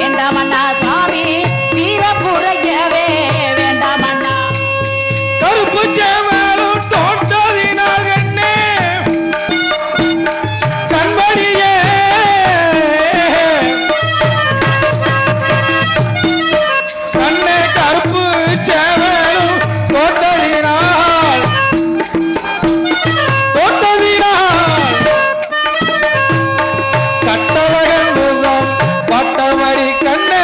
வேண்டாமண்ணா சுவாமி வீரப்புறையவே வேண்டாமண்ணா கருப்பு சேவலும் தோட்டதினால் கண்ணே கண்மணியே கண்ணே கருப்பு சேவலும் தோட்டதினால் கட்டழகன் முகம் பட்டமடி கண்ணே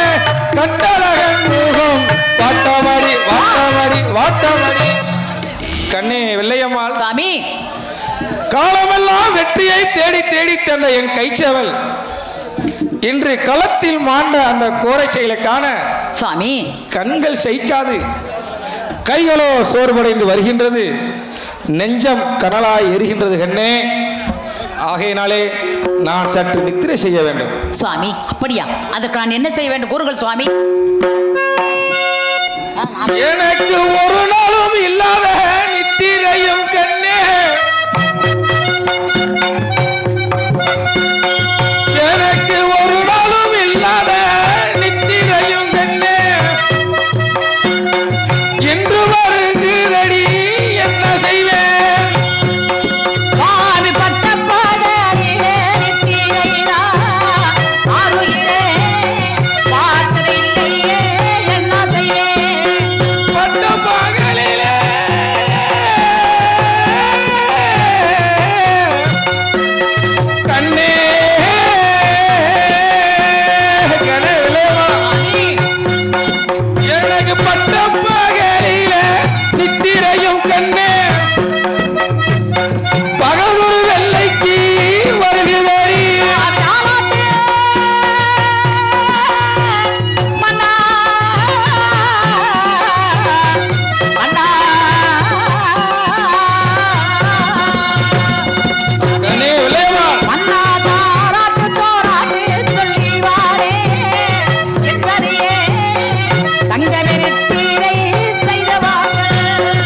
கட்டழகன் முகம் பட்டமடி வாட்டமடி வாட்டமடி கண்ணே வெள்ளையம்மாள் சுவாமி காலமெல்லாம் வெற்றியை தேடி தேடி தந்த என் கைச்சேவல் இன்று களத்தில் மாண்ட அந்த கோரை செயலை காண சுவாமி கண்கள் சைக்காது கைகளோ சோர்வடைந்து வருகின்றது நெஞ்சம் கனலாய் எரிகின்றது கண்ணே ஆகையினாலே நான் சற்று நித்திரை செய்ய வேண்டும் சுவாமி அப்படியா அதற்கு நான் என்ன செய்ய வேண்டும் கூறுங்கள் சுவாமி எனக்கு ஒரு நாளும் இல்லாத நித்திரையும் கண்ணே எனக்கு ஒரு நாளும் இல்லாத நித்திரையும் கண்ணே என்று வருகிறடி என்ன செய்வேன் சுவாமி பட்ட பாடலிலே நித்திரையா ஆறுயிரே பார்த்ததில்லையே என்ன செய்ய பட்ட பகலிலே கண்ணே கனவிலேவா எனக்கு பட்ட பகலிலே நித்திரையும் கண்ணே பகலொரு வெள்ளைக்கு வருகிறேன் மன்னா மன்னா கண்ணே விளைவா மன்னா தாராட்டு தோராட்டு சொல்லி வாரே என்பதையே தங்கமெரித்தீரை செய்தவார்கள்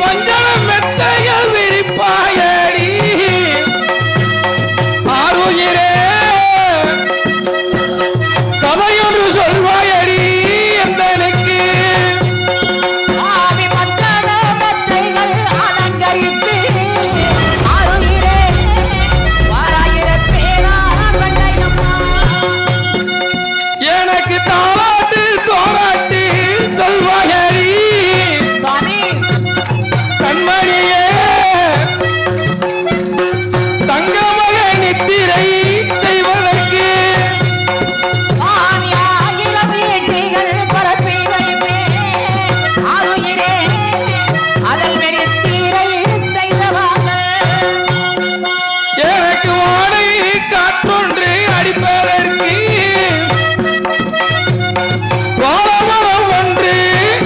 கொஞ்சம் மெத்தைகள் விரிப்பாயடி ஆறுயிரே கதையொன்று சொல்வாயடி எந்தனுக்கு ஆவி மற்றன மற்றைகள் அலங்கரித்து ஆறுயிரே வாராயிரப்பேரார் வெள்ளையம்மா எனக்கு தாளாட்டு சோராட்டு சொல்வாயடி சுவாமி கண்மணியே தங்கமக நித்திரை செய்வதற்கு சுவாமி ஆயிரம் வீட்டிகள் பரப்பி வைப்பே ஆறுயிரே அதல் வெறித்தீரை செய்தவார்கள் எனக்கு வாடை காற்றொன்று அடிப்பதற்கு வாழமரம் ஒன்று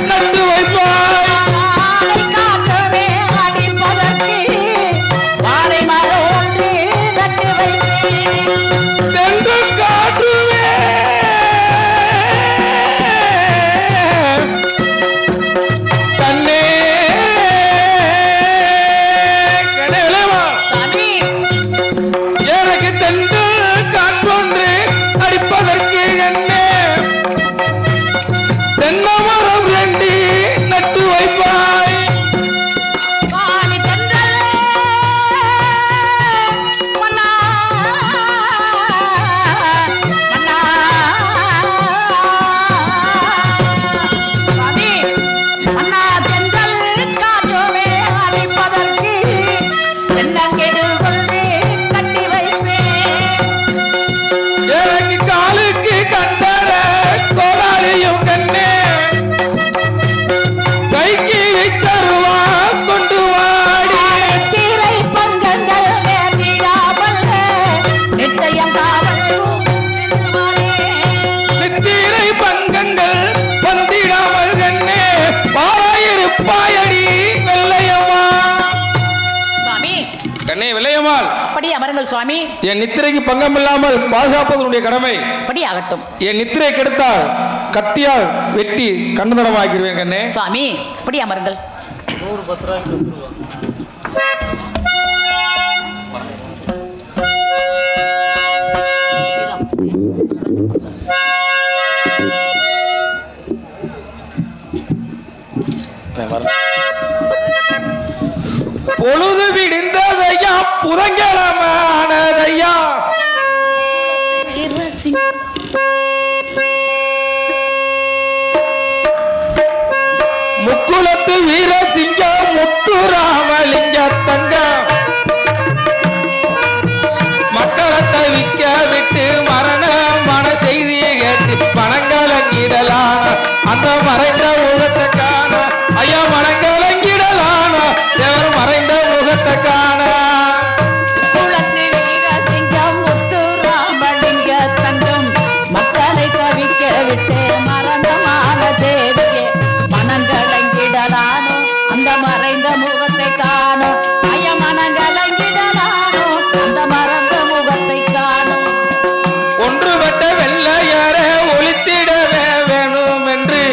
நட்டு வைப்பாய் வாழை காற்றவே அடிப்பதற்கு வாழை மரம் ஒன்று நட்டு வைப்பேன் தென்று காற்றுவே கண்ணே கனவிலேவா சாமி எனக்கு தென்று காற்றொன்று அடிப்பதற்கு என்ன தென்னமரம் ரெண்டு நட்டு வைப்பாய் சுவாமி தென்றலே மன்னா மன்னா சுவாமி மன்னா தென்றல் காற்றுமே அடிப்பதற்கு தென்னங்கெடு கொண்டு கட்டி வைப்பேன் எனக்கு காலுக்கு கண்டர கோலாளியும் கண்ணே கைக்கு விச்சருவா கொண்டு வாடி தீரை பங்கங்கள் நேர்ந்திடாமல் நிச்சயம் காவல் நித்திரை பங்கங்கள் வந்திடாமல் கண்ணே பாராயிருப்பாயடி வெள்ளையம்மா சுவாமி கண்ணே வெள்ளையம்மாள் அப்படி அமருங்கள் சுவாமி என் நித்திரைக்கு பங்கம் இல்லாமல் பாதுகாப்பதனுடைய கடமை அப்படி ஆகட்டும் என் நித்திரை கெடுத்தால் கத்தியால் வெட்டி கண்ணுதடமாக்கிடுவேன் கண்ணே சுவாமி அப்படி அமருங்கள் பொழுது விடிந்ததையா புதங்கிழமானதையா முக்குளத்து வீரசிங்க முத்துராமலிங்க தங்க மக்களை தவிக்க விட்டு மரணமான செய்தியை கேட்டு மனங்கலங்கிடலான அந்த மறைந்த முகத்தை காண ஐயா மனங்கலங்கிடலான தேவர் மறைந்த முகத்தை காண மக்களை தவிக்க விட்டு மரணமான தேவியே மனங்கலங்கிடலானோ அந்த மறைந்த முகத்தை காணும் ஐயா மனங்கலங்கிடலானோ அந்த மறைந்த முகத்தை காணும் ஒன்றுபட்ட வெள்ளையர ஒளித்திடவே வேணும் என்று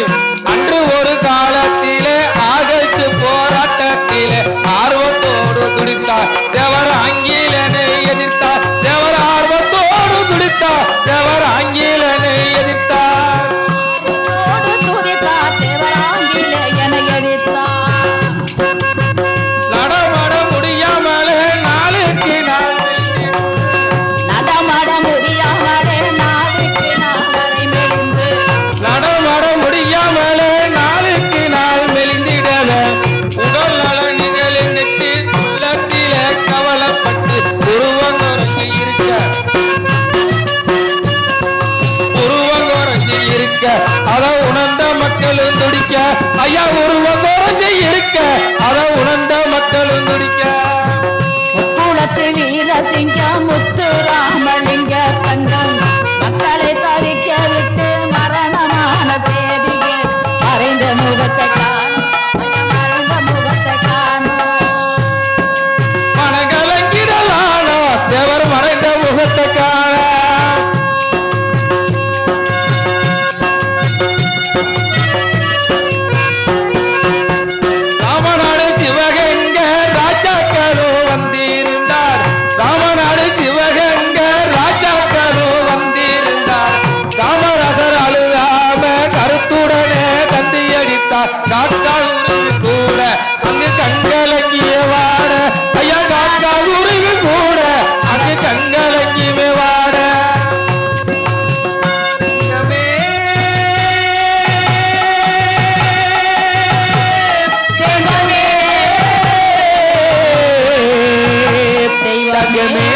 அன்று ஒரு காலத்திலே ஆகைத்து போராட்டத்திலே ஆர்வத்தோடு துடித்தார் தேவர் ஆங்கிலனை எதிர்த்தார் தேவர் ஆர்வத்தோடு துடித்தார் தேவர் ஆங்கிலனை எதிர்த்தார் தேவர் ஆங்கிலேயனை எதிர்த்தார் நடமாட முடியாமலே நாளுக்கு நாள் நடமாட முடியாமலே நாளுக்கு நாளை மெலிந்து நடமாட முடியாமலே நாளுக்கு நாள் மெலிந்திடல உடல் நலனிகள் எண்ணிட்டு உள்ளத்திலே கவலைப்பட்டு உருவங்குறஞ்சி இருக்க அத உணர்ந்த மக்களும் துடிக்க ஐயா உருவங்குறஞ்சி இருக்க அத உணர்ந்த மக்களும் துடிக்க முக்குளத்து வீரசிங்கம் முத்துராமலிங்க தங்கம் மக்களை தவிக்க விட்டு மரணமான தேவியே மறைந்த முகத்தை காணும் மறைந்த முகத்தை காணும் மனங்கலங்கிடலானோ தேவர் மறைந்த முகத்தை காண ராமநாடு சிவகங்க ராஜாக்களோ வந்திருந்தார் ராமநாடு சிவகங்க ராஜாக்களோ வந்திருந்தார் காமராசர் அழுகாம கருத்துடனே தந்தி அடித்தார் காக்கால் உருவி கூட அங்கு கண்கலங்கிய வாட ஐயா காக்கால் உருவி கூட அங்கு கண்கலங்கிய வாட தெய்வமே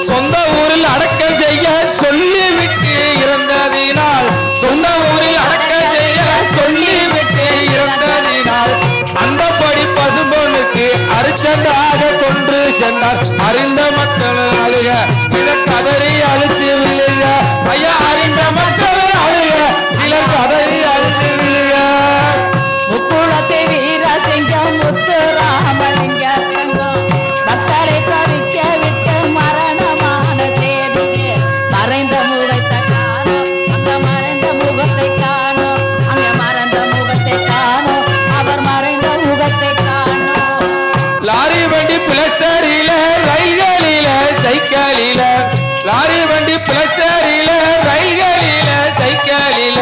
சொந்த ஊரில் அடக்கம் செய்ய சொல்லிவிட்டு இறந்ததினால் சொந்த ஊரில் அடக்கம் செய்ய சொல்லிவிட்டு இறந்ததினால் அந்தபடி பசும்பொனுக்கு அரிச்சந்தாக கொன்று சென்றார் அறிந்த மக்கள் அழுக இத கதறி அழிச்சு விழுக ஐயா அறிந்த மக்கள் அழுக சில கதறி அழிச்சு விழுக முக்குளத்தை வீரசிங்கம் முத்துராமலிங்க தங்கம் மக்களை தவிக்க விட்டு மரணமான தேவியே மறைந்த முகத்தை காணும் அந்த மறைந்த முகத்தை காணும் அங்கே மறைந்த முகத்தை காணும் அவர் மறைந்த முகத்தை காணும் லாரி வண்டி பிளஸரில ரயில்களில சைக்கிளில லாரி வண்டி பிளஸரில ரயில்களில சைக்கிளில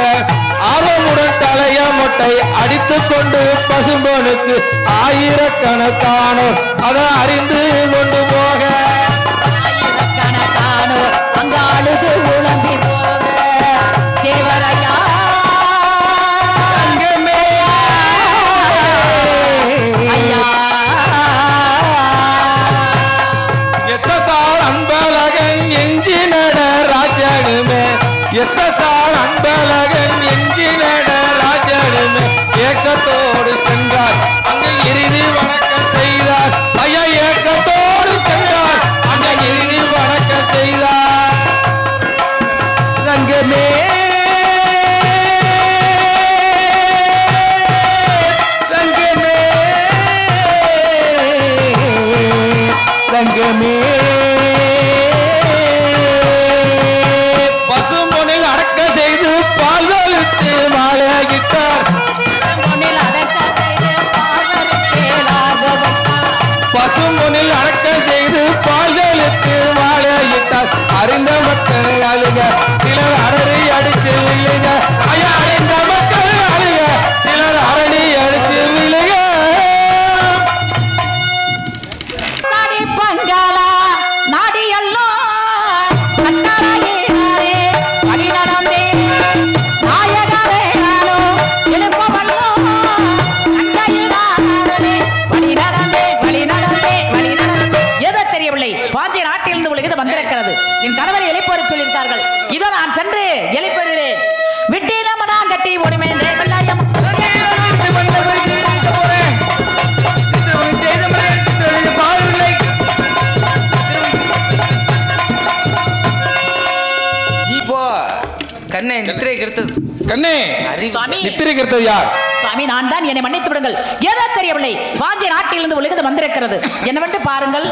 ஆர்வமுடன் தலைய மொட்டை அடித்துக் கொண்டு பசும்பொனுக்கு ஆயிரக்கணக்கானோர் அதை அறிந்து கொண்டு போக ஆயிரக்கணக்கானோ அங்க அழுது உழம்பி போக தேவரையா தங்கமே ஐயா எஸ்எஸ்ஆர் அன்பழகன் எஞ்சினட ராஜனுமே எஸ்எஸ்ஆர் அன்பழகன் எஞ்சினட ராஜனுமே ஏக்கத்தோடு சென்றார் அங்கு இறுதி வணக்கம் செய்தார் ஐயா ஏக்கத்தோடு சென்றார் அங்கு இறுதி வணக்கம் செய்தார் தங்கமே தங்கமே தங்கமே பசும்பொனில் அடக்க செய்து பால்களுக்கு மாலையிட்டார் முன்னில் அடக்க செய்து பாவருக்கு லாபவத்தார் பசும்பொனில் அடக்க செய்து பால்களுக்கு மாலையிட்டார் அறிந்த மக்கள் அழுக சிலர் அடறி அடிச்சு இல்லைங்க ஐயா அறிந்த கண்ணே நித்திரை கெடுத்தது. கண்ணே சுவாமி நித்திரை கெடுத்தது யார்? சுவாமி நான் தான், என்னை மன்னித்து விடுங்கள். ஏதோ தெரியவில்லை, பாஞ்சை நாட்டிலிருந்து ஒரு லிகிதம் வந்திருக்கிறது, என்னவென்று பாருங்கள்.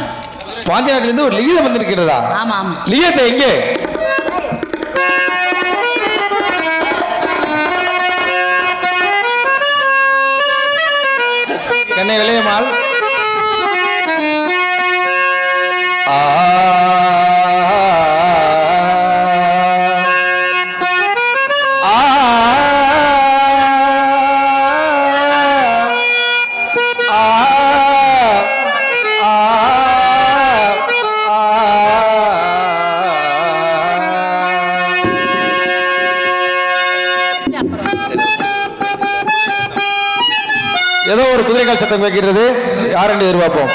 பாஞ்சை நாட்டிலிருந்து ஒரு லிகிதம் வந்திருக்கிறதா? ஆமாம். லிகிதத்தை எங்கே? கண்ணே விளையமால் ஏதோ ஒரு குதிரைக்கால் சத்தம் கேட்கிறது. யார் என்று எதிர்பார்ப்போம்.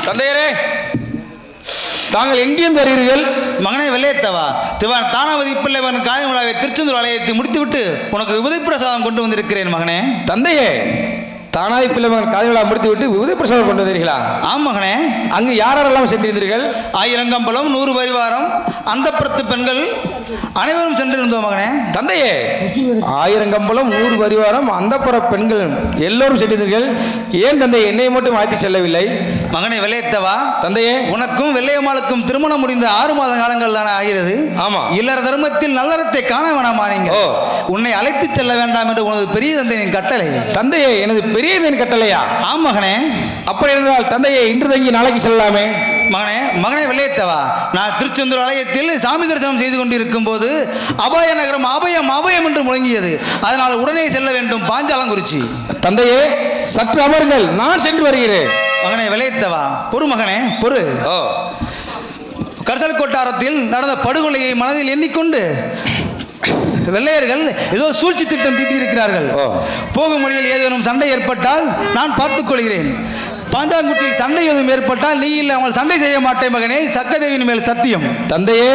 தந்தையரே, தாங்கள் எங்கிருந்து வருகிறீர்கள்? மகனே வெள்ளையத்தவா, திவான் தானாவதி பிள்ளைவன் காயம் விழாவை திருச்செந்தூர் ஆலயத்தை முடித்துவிட்டு உனக்கு விபதி பிரசாதம் கொண்டு வந்திருக்கிறேன் மகனே. தந்தையே, தானாய் பிள்ளைவன் காலை விழா முடித்து விட்டு விபதி பிரசாதம் கொண்டு வந்தீர்களா? ஆம் மகனே. அங்கு யாரெல்லாம் சென்றிருந்தீர்கள்? 1000 கம்பளம், 100 பரிவாரம், அந்தப்புறத்து பெண்கள் அனைவரும் சென்றிருந்தோம் மகனே. தந்தையே, 1000 கம்பளம், 100 பரிவாரம், அந்தப்புற பெண்கள் எல்லோரும் சென்றிருந்தீர்கள். ஏன் தந்தை என்னை மட்டும் அழைத்து செல்லவில்லை? மகனே வெள்ளையத்தவா, தந்தையே, உனக்கும் வெள்ளையம்மாளுக்கும் திருமணம் முடிந்த 6 மாத காலங்கள் தானே ஆகிறது. ஆமா. இல்லற தர்மத்தில் நல்லறத்தை காண வேணாமா நீங்க? உன்னை அழைத்து செல்ல வேண்டாம் என்று உனது பெரிய தந்தையின் கட்டளை. தந்தையே, எனது பெரியவன் கட்டளையா? ஆம் மகனே. அப்படி என்றால் தந்தையை இன்று தங்கி நாளைக்கு செல்லலாமே? மகனே வெள்ளையத்தவா, நான் திருச்செந்தூர் ஆலயத்தில் சாமி தரிசனம் செய்து கொண்டிருக்கும் போது அபாய நகரம் அபயம் அபயம் என்று முழங்கியது. அதனால் உடனே செல்ல வேண்டும் பாஞ்சாலங்குறிச்சி. தந்தையே, சற்று அமர்கள், நான் சென்று வருகிறேன். மகனே வெள்ளையத்தவா, பொறு மகனே பொறு. கர்சல் கொட்டாரத்தில் நடந்த படுகொலையை மனதில் எண்ணிக்கொண்டு வெள்ளையர்கள் ஏதோ சூழ்ச்சி திட்டம் தீட்டியிருக்கிறார்கள். போகும் வழியில் ஏதேனும் சண்டை ஏற்பட்டால் நான் பார்த்துக் கொள்கிறேன். பாஞ்சாங்குட்டியில் சண்டை எதுவும் ஏற்பட்டால் நீ இல்லாமல் சண்டை செய்ய மாட்டேன் மகனே, சக்கதேவின் மேல் சத்தியம். தந்தையே,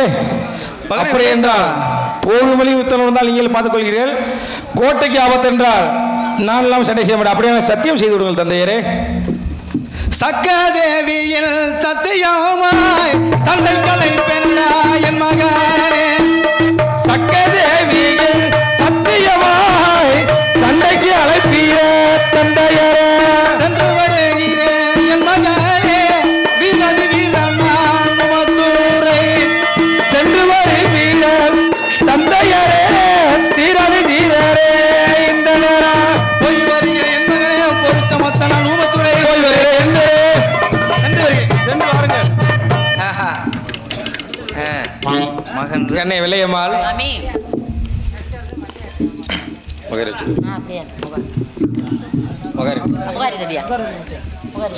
அப்படி என்றால் போகும் வழி உத்தரவு இருந்தால் நீங்கள் பார்த்துக் கொள்கிறீர்கள். கோட்டைக்கு ஆபத்து என்றால் நான் எல்லாம் சண்டை செய்ய மாட்டேன். அப்படியே சத்தியம் செய்து விடுங்கள் தந்தையரே. சக்கதேவியில் சத்தியமாய் சண்டைகளை பெண்ணா என் மகனே. சக்கதேவியில் சத்தியமாய் சண்டைக்கு அழைப்பீர தந்தையரே. சென்று வருகிறேன் என் மகனே, வீரதி வீரமான் மதுரை. சென்று வருவீர தந்தையரே, தீரதி வீரரே. இந்த நேரம் போய் வருகிறேன் என் மகனே, பொருத்த மத்தன நூமத்துறை. போய் வருகிறேன். சென்று வாருங்கள். மகன் கண்ணே விளையம்மாள், சுவாமி மகரிஷி, அப்படியே மகரி, புகாரி ரெடியா? புகாரி.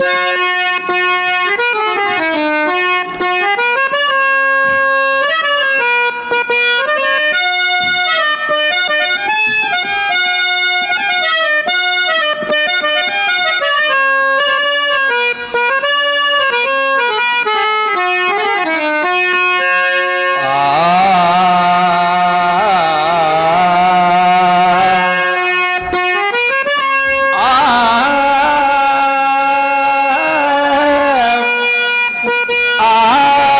ஆ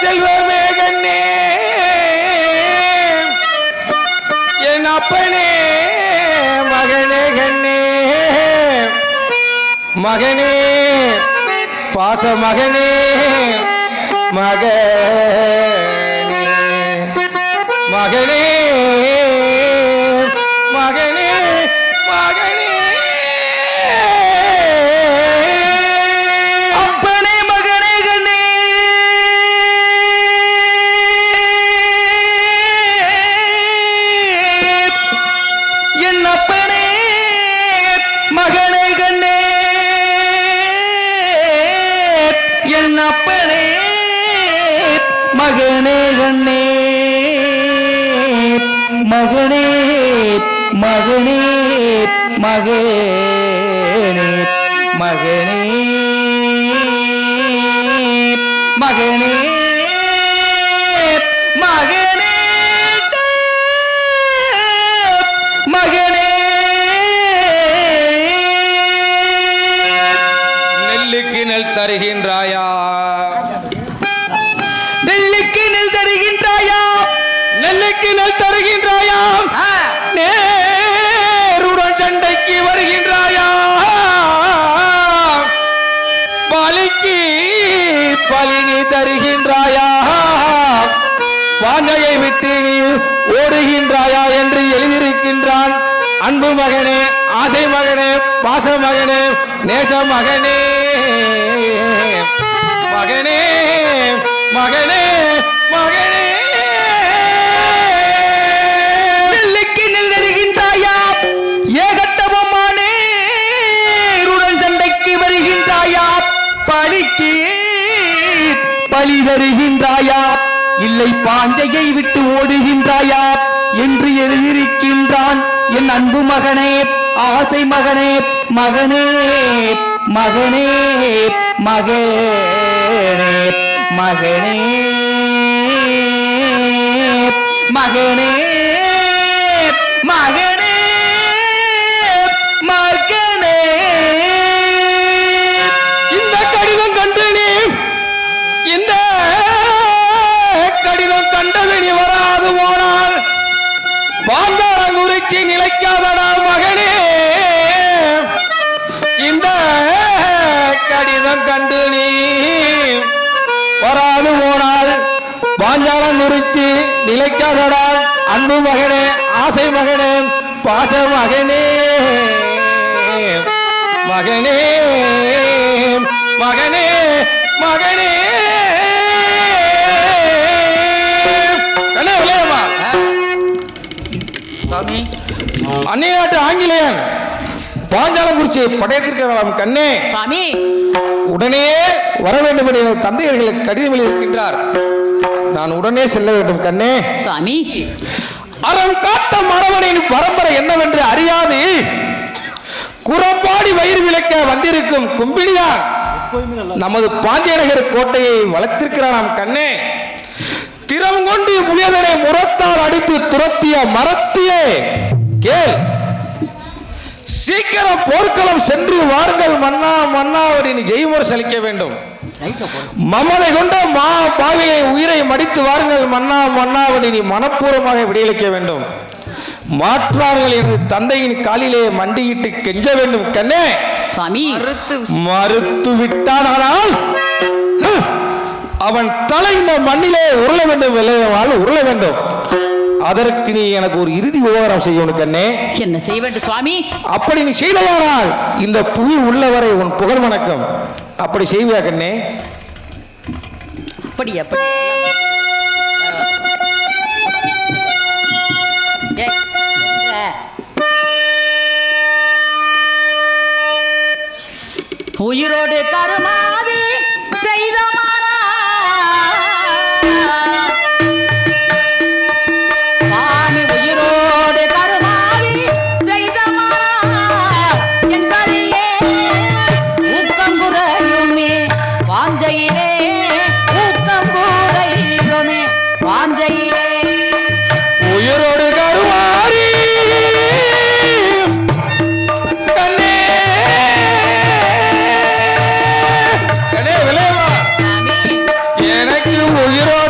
செல்வமே கண்ணே என் அப்பனே மகனே கண்ணே மகனே பாச மகனே மகனே மகனே மகனே மகனே அப்பனே மகனே கண்ணே என் அப்பனே மகனே கண்ணே என் அப்பனே மகனே கண்ணே மகனே மகனே மகனே மகனே மகனே மகனே மகனே நெல்லுக்கு நெல் தருகின்றாயா நெல்லுக்கு நெல் தருகின்றாயா நெல்லுக்கு நெல் தருகின்றாயா நேருடன் சண்டைக்கு வருகின்றாயா பலிக்கு பலினி தருகின்றாயா வாஞ்சையை விட்டு நீ ஓடுகின்றாயா என்று எழுதியிருக்கின்றான் அன்பு மகனே ஆசை மகனே பாச மகனே நேச மகனே மகனே மகனே மகனே நெல்லுக்கு நெல் தருகின்றாயா ஏகட்டவமானே உடன் சண்டைக்கு வருகின்றாயா பலிக்கு பலி தருகின்றாயா இல்லை பாஞ்சையை விட்டு ஓடுகின்றாயா என்று எழுதியிருக்கின்றான் என் அன்பு மகனே ஆசை மகனே மகனே மகனே மகனே மகனே மகனே மகனே மகனே இந்த கடிதம் கண்டு நீ இந்த கடிதம் கண்டது நீ வராது போனால் பாந்தாரம் குறிச்சி நிலைக்காதடா மகனே இந்த கடிதம் கண்டு நீ வராது போனால் பாஞ்சாலம் குறிச்சி நிலைக்காதடா அன்பு மகனே ஆசை மகனே பாச மகனே மகனே மகனே மகனே சுவாமி அந்நிய நாட்டு ஆங்கிலேயன் பாஞ்சாலம் குறிச்சி படையத்திற்கு கண்ணே சுவாமி உடனே வர வேண்டும் என்று எனது தந்தையர்களுக்கு கடிதம் எழுதியிருக்கின்றார் நான் உடனே செல்ல வேண்டும் கண்ணே சுவாமி அறம் காத்த மரவனின் பரம்பரை என்னவென்று அறியாது குரம்பாடி வயிறு விளக்க வந்திருக்கும் கும்பிடியான் நமது பாண்டியநகர் கோட்டையை வளர்த்திருக்கிறான் கண்ணே திறம் கொண்டு முயலனை முரத்தால் அடித்து துரத்திய மரத்தியே கேள் சீக்கிரம் போர்க்களம் சென்று வாருங்கள் மன்னா மன்னாவரின் ஜெய்முரசு அளிக்க வேண்டும் மமதை கொண்ட மா பாவையை உயிரை மடித்து வாருங்கள் மன்னா மன்னாவரின் மனப்பூர்வமாக விடையளிக்க வேண்டும் மாற்றார்கள் எனது தந்தையின் காலிலே மண்டியிட்டு கெஞ்ச வேண்டும் கண்ணே சுவாமி மறுத்து விட்டானால் அவன் தலை இந்த மண்ணிலே உருள வேண்டும் விளையால் உருள வேண்டும் அதற்கு நீ எனக்கு ஒரு இறுதி விவகாரம் செய்யணும் கண்ணே என்ன செய்ய வேண்டும் சுவாமி அப்படி நீ செய்தவானால் இந்த புவி உள்ளவரை உன் புகழ் வணக்கம் அப்படி செய்வியா கண்ணே அப்படி அப்படி ஏய், என்ற. உயிரோடு கருமாதி செய்த சுவாமி உயிரோடு கருமாதி செய்த என்பதிலே ஊக்கம் குறையுமே வாஞ்சையிலே ஊக்கம் குறையுமே வாஞ்சையிலே உயிரோடு கருமாறி கண்ணே கண்ணே விளையவா சாமி எனக்கு உயிரோடு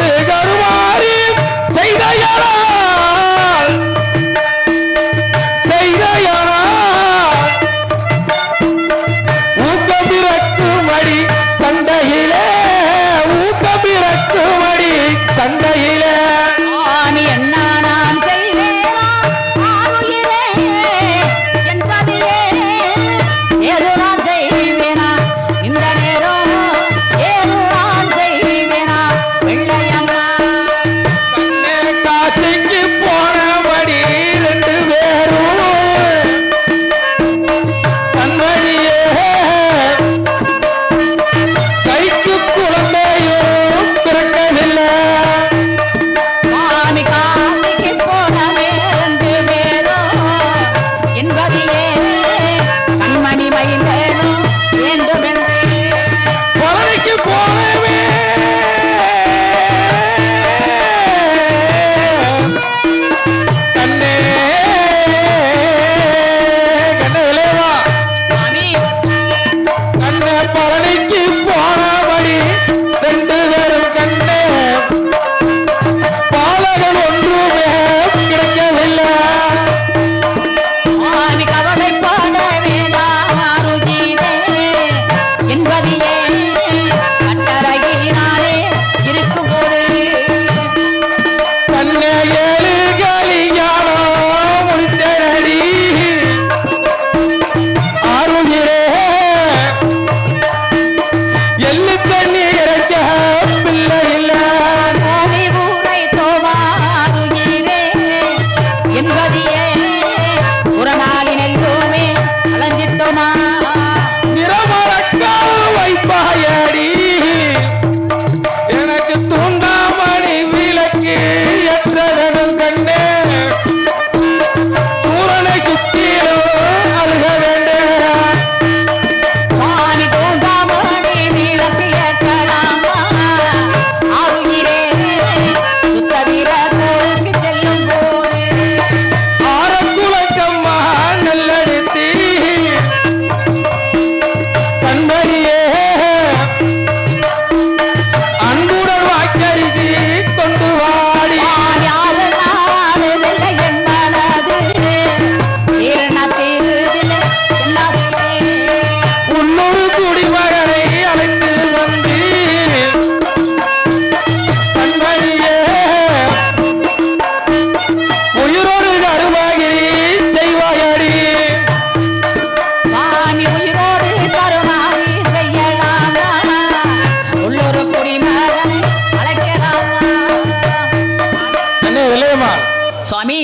சுவாமி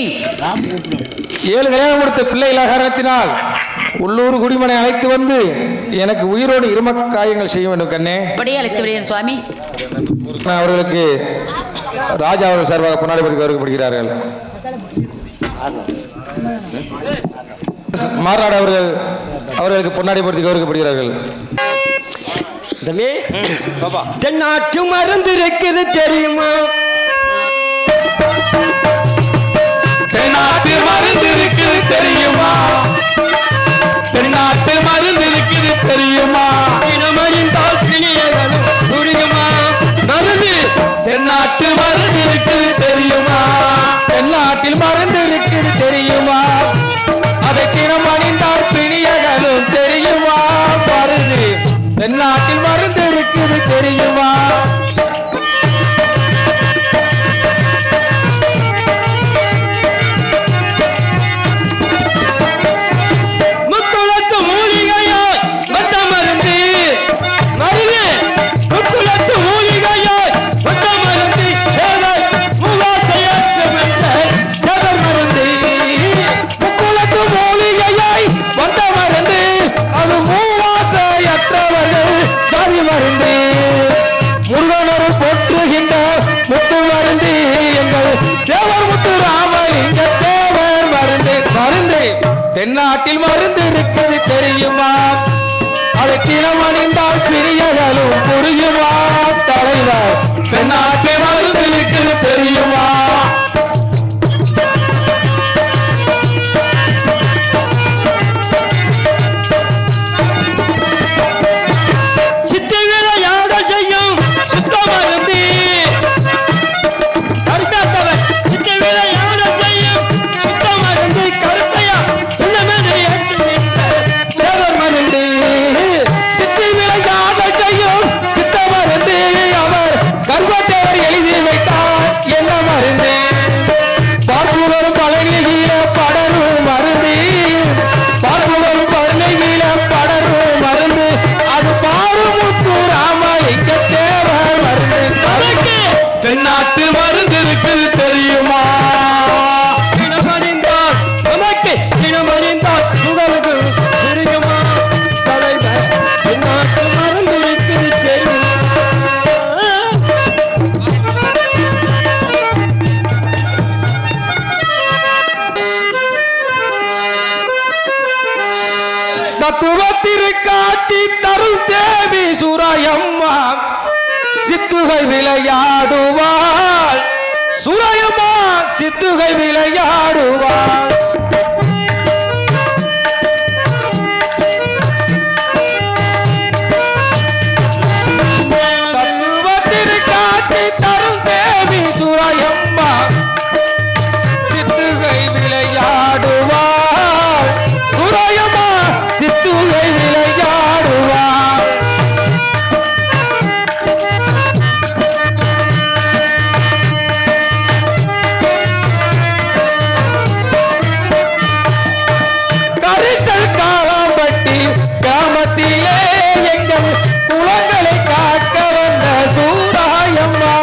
7 கல்யாணம் கொடுத்த பிள்ளைகள காரணத்தினால் உள்ளூர் குடிமனை அழைத்து வந்து எனக்கு உயிரோடு இரும காயங்கள் செய்ய வேண்டும் கண்ணே. அப்படியே அழைத்து விடுகிறேன் சுவாமி. அவர்களுக்கு ராஜா அவர்கள் சார்பாக பொன்னாடை பற்றி கௌரவிக்கப்படுகிறார்கள். மாறாடு அவர்களுக்கு பொன்னாடை பற்றி கௌரவிக்கப்படுகிறார்கள். தென்னாட்டு மருந்து இருக்குது தெரியுமா? தென்னாட்டு மருந்து இருக்குது தெரியுமா? தென்னாட்டு மருந்து இருக்குது தெரியுமா? இனமறிந்தால் பிணியகளும் புரியுமா? மருந்து தென்னாட்டு மருந்து இருக்குது தெரியுமா? தென்னாட்டில் மருந்து இருக்குது தெரியுமா? அதை தினம் அணிந்தால் பிணியகளும் தெரியுமா? மருந்து தென்னாட்டில் மருந்து இருக்குது தெரியுமா? முருகனரும் போற்றுகின்ற முத்து மருந்து எங்கள் தேவர் முத்து ராமலிங்க தேவர் மருந்து. மருந்து தென்னாட்டில் மருந்து இருக்குது தெரியுமா? அதை தினம் அணிந்தால் பிரியகளும் புரியுமா? தலைவர் தென்னாட்டில் மருந்து இருக்குது தெரியுமா? தென்னாட்டு மருந்து இருக்குது தெரியுமா? இனமறிந்தால் நமக்கு இனமறிந்தால் உங்களுக்கு தெரியுமா? தலைவர் தென்னாட்டு மருந்து இருக்குது தெரியுமா? தத்துவத்திற்காட்சி தருள் தேவி சுரையம்மா சித்துகை விளையாடுவாள். சுரையம்மா சித்துகை விளையாடுவாள். தத்துவத்திற்காட்சி தருள் தேவி சுரையம்மா சித்துகை விளையாடுவாள். சுரையம்மா சித்துகை விளையாடுவாள். கிராமத்திலே எங்கள் குளங்களை காக்க வந்த சூராயம்மா.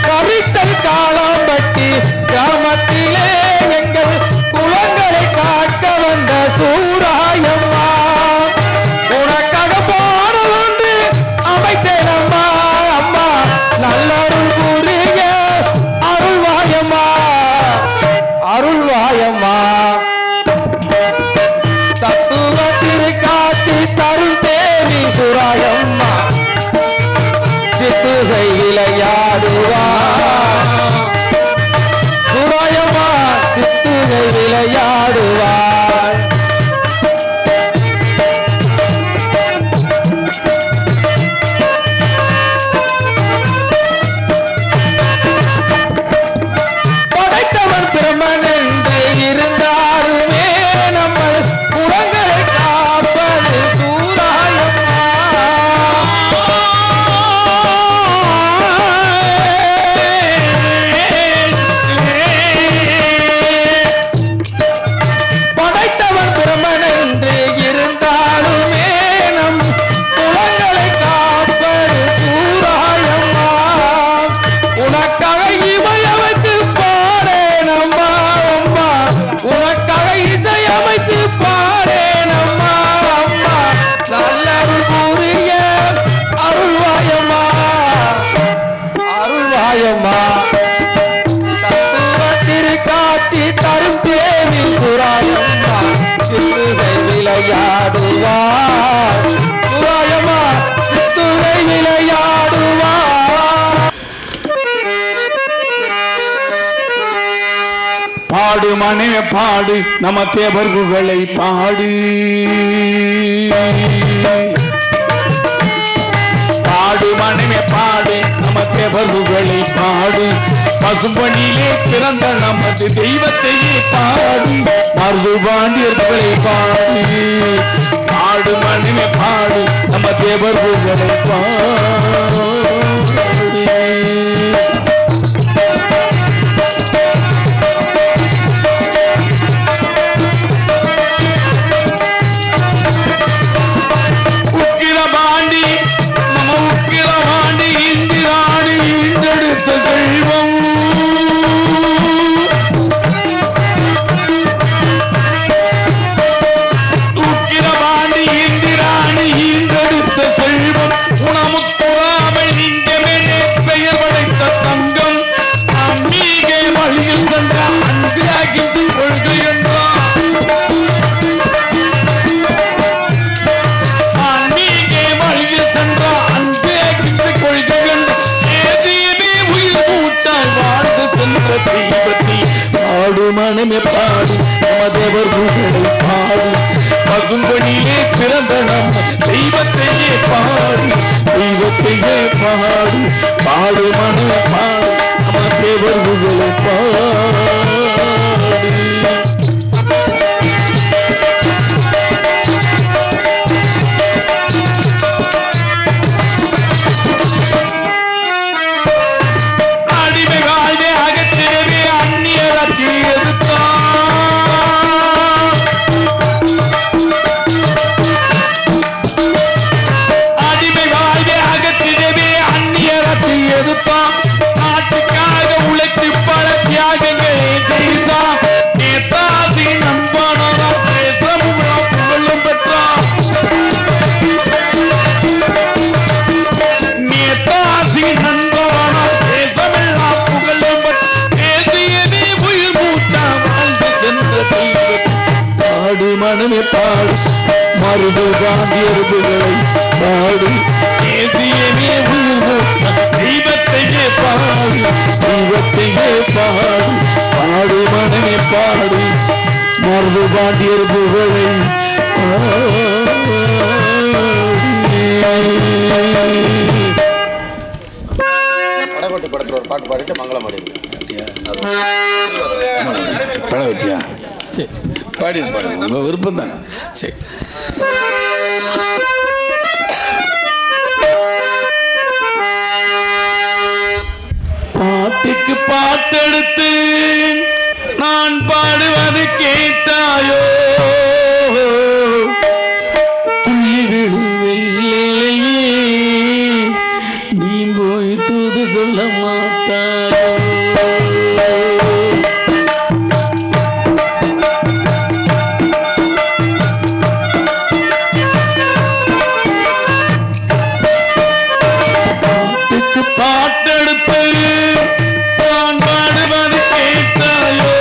கரிசல் காளாம்பட்டி கிராமத்திலே எங்கள் குளங்களை காக்க வந்த சூராயம்மா. உனக்காக பாடலுண்டு அமைத்தேனம்மா. அம்மா நல்லருள் கூறிய அருள்வாயம்மா அருள்வாயம்மா. தத்துவத்திற்காட்சி தருள் தேவி சுராயம்மா சித்துகை விளையாடுவா. சுராயம்மா மனைவி பாடு நம்ம தேவர்களை பாடு பாடு மனைவி பாடு நம்ம தேவர்களை பாடு பசும்பொனிலே பிறந்த நமது தெய்வத்தையே பாடு மருது பாண்டியர்களை பாடு பாடு மனைவி பாடு நம்ம தேவர்களை பாடு மனமே பாடு தேவர் பாடு பசும்பொனிலே பிறந்த நம்ம தெய்வத்தையே பாடு தெய்வத்தையே பாடு பாடு மனமே பாடு நம்ம தேவர் பாடு மனமே பாடு மருது காந்தியர்களை பாடு தெய்வத்தையே பாடு தெய்வத்தையே பாடு பாடு மனமே பாடு மருது காந்தியர்களை படகோட்டு படத்துல ஒரு பாட்டு பாடிட்டு மங்களம் அடையுது படம் வெட்டியா சரி பாடி பாடுங்க உங்க விருப்பம் தானே சரி பாட்டுக்கு பாட்டெடுத்து நான் பாடுவது கேட்டாயோ துள்ளி விழுவில்லையே நீ போய் தூது சொல்ல மாட்டாயோ பாட்டெடுத்து நான் பாடுவது கேட்டாயோ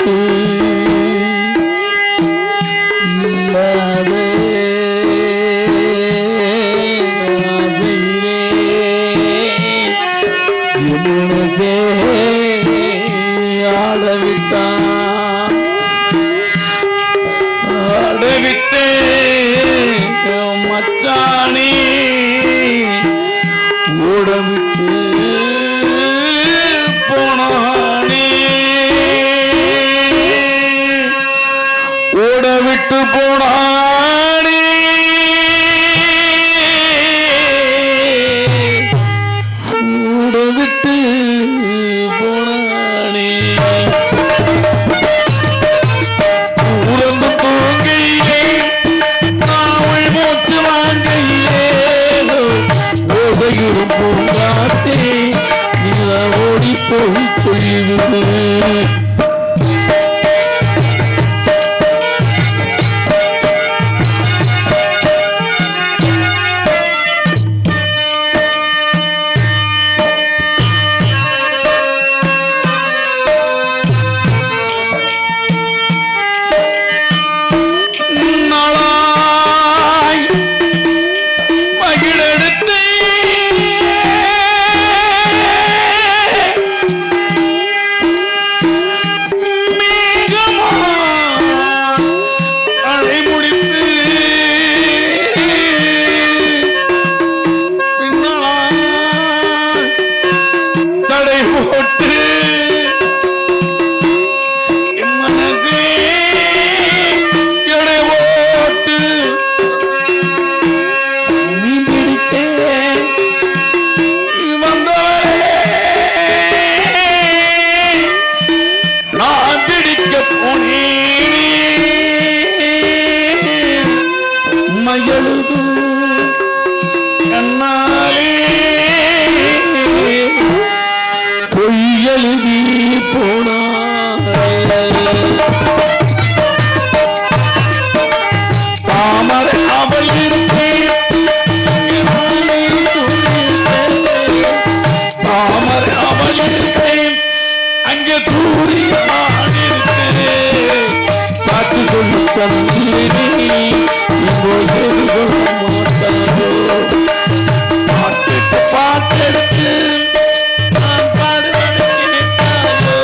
மனசு இல்லாதே ஆசையிலே என் மனசே ஆடவிட்டான் ஆடவிட்டே மச்சானே ஓடவிட்டு போனானே ஓடவிட்டு போனானே ஓடவிட்டு போனானே உறந்து தூங்கியே நாவல் மூச்சு வாங்கையிலே ஓசையும் பூங்காற்றே நீலா ஓடி போய் சொல்லிவிடு எழுது கண்ணாலே பொய் எழுதி போனாய் தாமரை அவள் இருப்பேன் தாமரை அவள் இருப்பேன் அங்கே தூரி சாட்சி சொல்லி சந்திரே பாட்டெடுத்து நான் பாடுவதை கேட்டாயோ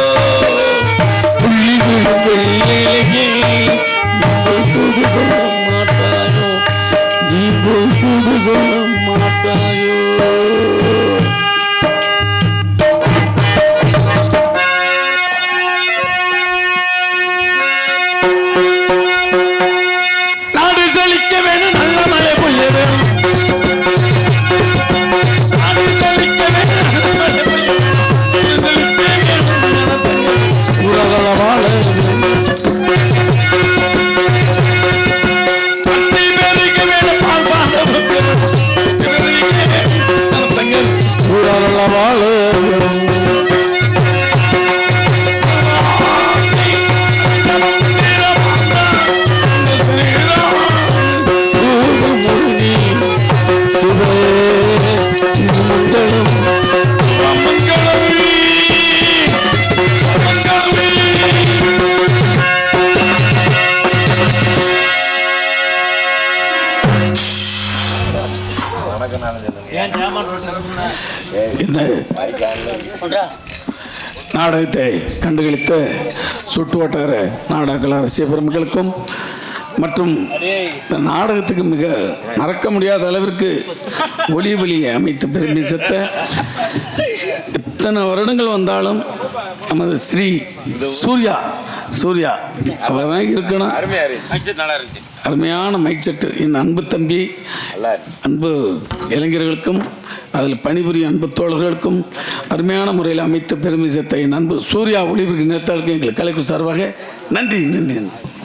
புள்ளி விழுந்தே தூது சொல்ல மாட்டாயோ நீ தூது சொல்ல மாட்டாயோ இந்த நாடகத்தை கண்டுகளித்த சுற்று வட்டார நாடக அரசியல் பெருமக்களுக்கும் மற்றும் இந்த நாடகத்துக்கு மிக மறக்க முடியாத அளவிற்கு ஒளி ஒளியை அமைத்து பெருமை சேர்த்த இத்தனை வருடங்கள் வந்தாலும் நமது ஸ்ரீ சூர்யா அவர் தான் இருக்கணும். அருமையான மைக் செட்டு என் அன்பு தம்பி அன்பு இளைஞர்களுக்கும் அதில் பணிபுரியும் அன்பு தோழர்களுக்கும் அருமையான முறையில் அமைத்த பெருமை சேர்த்த என் அன்பு சூர்யா ஒளிபரப்பு நேர்த்தாளுக்கும் எங்கள் கலைக்கு சார்பாக நன்றி.